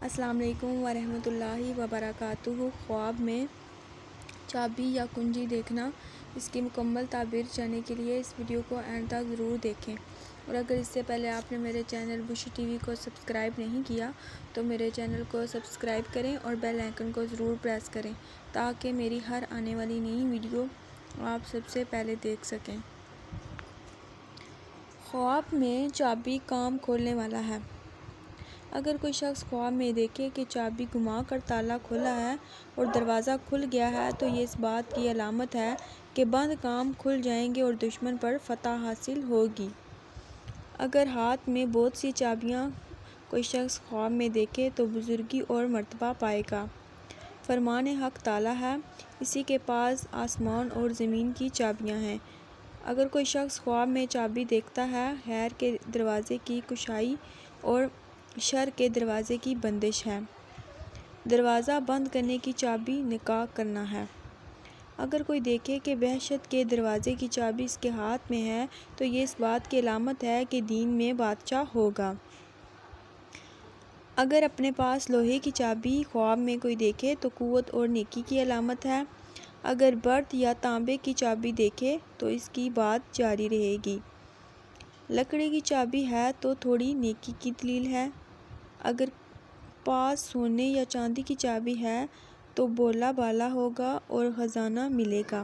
السلام علیکم ورحمۃ اللہ وبرکاتہ۔ خواب میں چابی یا کنجی دیکھنا، اس کی مکمل تعبیر جاننے کے لیے اس ویڈیو کو اینڈ تک ضرور دیکھیں، اور اگر اس سے پہلے آپ نے میرے چینل بشی ٹی وی کو سبسکرائب نہیں کیا تو میرے چینل کو سبسکرائب کریں اور بیل آئیکن کو ضرور پریس کریں تاکہ میری ہر آنے والی نئی ویڈیو آپ سب سے پہلے دیکھ سکیں۔ خواب میں چابی کام کھولنے والا ہے۔ اگر کوئی شخص خواب میں دیکھے کہ چابی گھما کر تالا کھلا ہے اور دروازہ کھل گیا ہے تو یہ اس بات کی علامت ہے کہ بند کام کھل جائیں گے اور دشمن پر فتح حاصل ہوگی۔ اگر ہاتھ میں بہت سی چابیاں کوئی شخص خواب میں دیکھے تو بزرگی اور مرتبہ پائے گا۔ فرمان حق تعالیٰ ہے، اسی کے پاس آسمان اور زمین کی چابیاں ہیں۔ اگر کوئی شخص خواب میں چابی دیکھتا ہے، خیر کے دروازے کی کشائی اور شر کے دروازے کی بندش ہے۔ دروازہ بند کرنے کی چابی نکاح کرنا ہے۔ اگر کوئی دیکھے کہ وحشت کے دروازے کی چابی اس کے ہاتھ میں ہے تو یہ اس بات کی علامت ہے کہ دین میں بادشاہ ہوگا۔ اگر اپنے پاس لوہے کی چابی خواب میں کوئی دیکھے تو قوت اور نیکی کی علامت ہے۔ اگر برد یا تانبے کی چابی دیکھے تو اس کی بات جاری رہے گی۔ لکڑی کی چابی ہے تو تھوڑی نیکی کی دلیل ہے۔ اگر پاس سونے یا چاندی کی چابی ہے تو بولا بالا ہوگا اور خزانہ ملے گا۔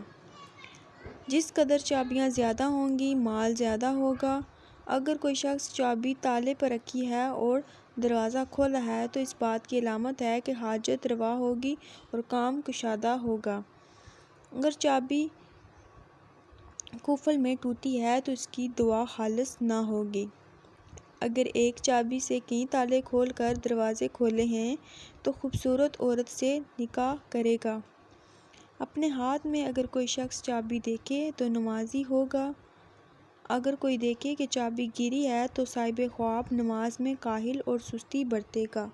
جس قدر چابیاں زیادہ ہوں گی، مال زیادہ ہوگا۔ اگر کوئی شخص چابی تالے پر رکھی ہے اور دروازہ کھلا ہے تو اس بات کی علامت ہے کہ حاجت روا ہوگی اور کام کشادہ ہوگا۔ اگر چابی قفل میں ٹوٹی ہے تو اس کی دعا خالص نہ ہوگی۔ اگر ایک چابی سے کئی تالے کھول کر دروازے کھولے ہیں تو خوبصورت عورت سے نکاح کرے گا۔ اپنے ہاتھ میں اگر کوئی شخص چابی دیکھے تو نمازی ہوگا۔ اگر کوئی دیکھے کہ چابی گری ہے تو صاحب خواب نماز میں کاہل اور سستی برتے گا۔